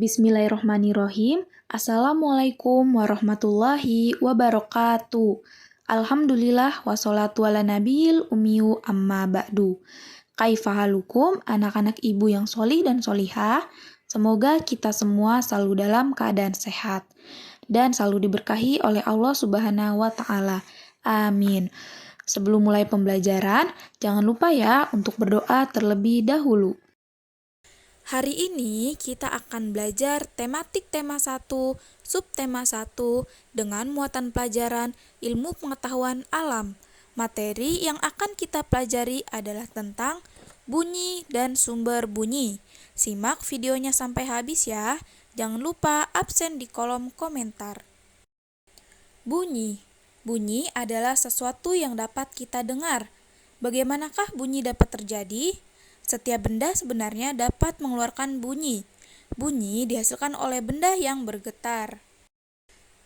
Bismillahirrohmanirrohim. Assalamualaikum warahmatullahi wabarakatuh. Alhamdulillah wassalatu ala nabiyil ummiyu amma ba'du. Kaifahalukum anak-anak ibu yang solih dan solihah. Semoga kita semua selalu dalam keadaan sehat dan selalu diberkahi oleh Allah Subhanahu wa Ta'ala. Amin. Sebelum mulai pembelajaran, jangan lupa ya untuk berdoa terlebih dahulu. Hari ini kita akan belajar tematik tema 1, subtema 1 dengan muatan pelajaran ilmu pengetahuan alam. Materi yang akan kita pelajari adalah tentang bunyi dan sumber bunyi. Simak videonya sampai habis ya. Jangan lupa absen di kolom komentar. Bunyi. Bunyi adalah sesuatu yang dapat kita dengar. Bagaimanakah bunyi dapat terjadi? Setiap benda sebenarnya dapat mengeluarkan bunyi. Bunyi dihasilkan oleh benda yang bergetar.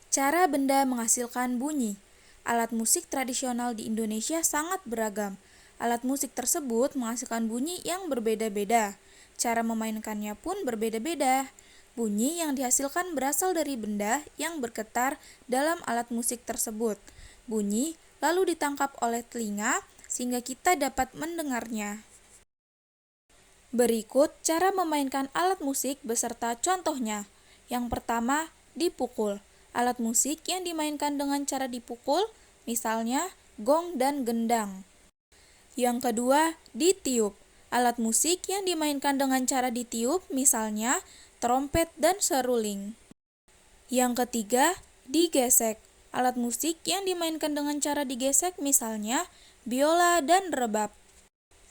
Cara benda menghasilkan bunyi. Alat musik tradisional di Indonesia sangat beragam. Alat musik tersebut menghasilkan bunyi yang berbeda-beda. Cara memainkannya pun berbeda-beda. Bunyi yang dihasilkan berasal dari benda yang bergetar dalam alat musik tersebut. Bunyi lalu ditangkap oleh telinga sehingga kita dapat mendengarnya. Berikut cara memainkan alat musik beserta contohnya. Yang pertama, dipukul. Alat musik yang dimainkan dengan cara dipukul, misalnya gong dan gendang. Yang kedua, ditiup. Alat musik yang dimainkan dengan cara ditiup, misalnya trompet dan seruling. Yang ketiga, digesek. Alat musik yang dimainkan dengan cara digesek, misalnya biola dan rebab.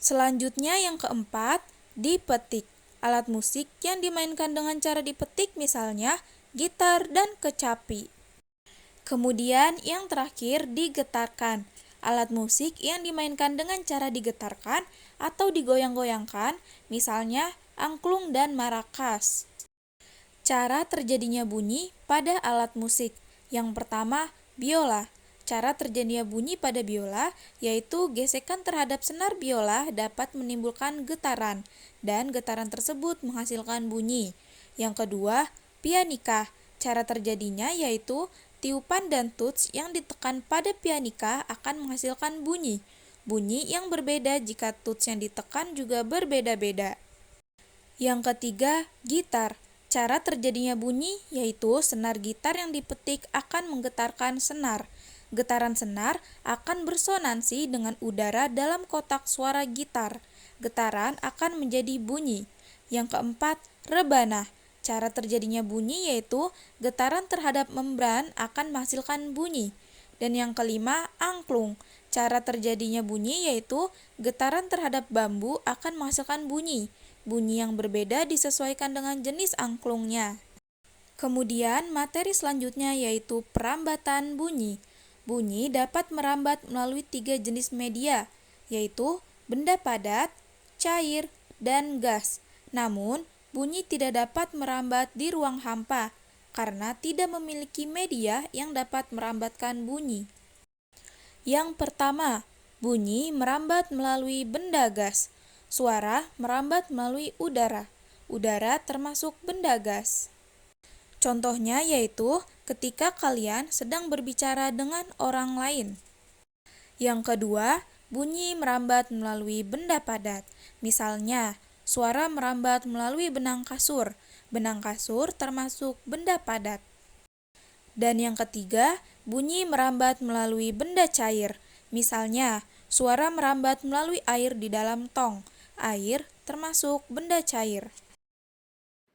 Selanjutnya yang keempat, dipetik. Alat musik yang dimainkan dengan cara dipetik misalnya gitar dan kecapi. Kemudian yang terakhir digetarkan. Alat musik yang dimainkan dengan cara digetarkan atau digoyang-goyangkan misalnya angklung dan marakas. Cara terjadinya bunyi pada alat musik. Yang pertama, biola. Cara terjadinya bunyi pada biola yaitu gesekan terhadap senar biola dapat menimbulkan getaran dan getaran tersebut menghasilkan bunyi. Yang kedua, pianika. Cara terjadinya yaitu tiupan dan tuts yang ditekan pada pianika akan menghasilkan bunyi. Bunyi yang berbeda jika tuts yang ditekan juga berbeda-beda. Yang ketiga, gitar. Cara terjadinya bunyi yaitu senar gitar yang dipetik akan menggetarkan senar. Getaran senar akan bersonansi dengan udara dalam kotak suara gitar. Getaran akan menjadi bunyi. Yang keempat, rebana. Cara terjadinya bunyi yaitu getaran terhadap membran akan menghasilkan bunyi. Dan yang kelima, angklung. Cara terjadinya bunyi yaitu getaran terhadap bambu akan menghasilkan bunyi. Bunyi yang berbeda disesuaikan dengan jenis angklungnya. Kemudian materi selanjutnya yaitu perambatan bunyi. Bunyi dapat merambat melalui 3 jenis media, yaitu benda padat, cair, dan gas. Namun, bunyi tidak dapat merambat di ruang hampa, karena tidak memiliki media yang dapat merambatkan bunyi. Yang pertama, bunyi merambat melalui benda gas. Suara merambat melalui udara. Udara termasuk benda gas. Contohnya yaitu ketika kalian sedang berbicara dengan orang lain. Yang kedua, bunyi merambat melalui benda padat. Misalnya, suara merambat melalui benang kasur. Benang kasur termasuk benda padat. Dan yang ketiga, bunyi merambat melalui benda cair. Misalnya, suara merambat melalui air di dalam tong. Air termasuk benda cair.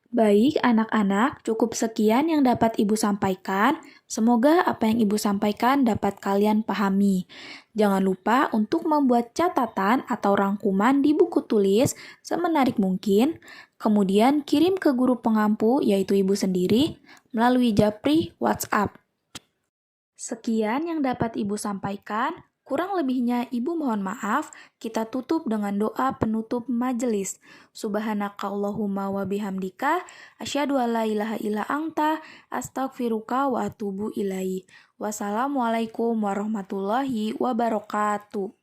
Baik anak-anak, cukup sekian yang dapat Ibu sampaikan. Semoga apa yang Ibu sampaikan dapat kalian pahami. Jangan lupa untuk membuat catatan atau rangkuman di buku tulis semenarik mungkin. Kemudian kirim ke guru pengampu yaitu Ibu sendiri melalui japri WhatsApp. Sekian yang dapat Ibu sampaikan. Kurang lebihnya Ibu mohon maaf, kita tutup dengan doa penutup majelis. Subhanakallahumma wa bihamdika, asyhadu alla ilaha illa anta, astaghfiruka wa atubu ilaihi. Wassalamualaikum warahmatullahi wabarakatuh.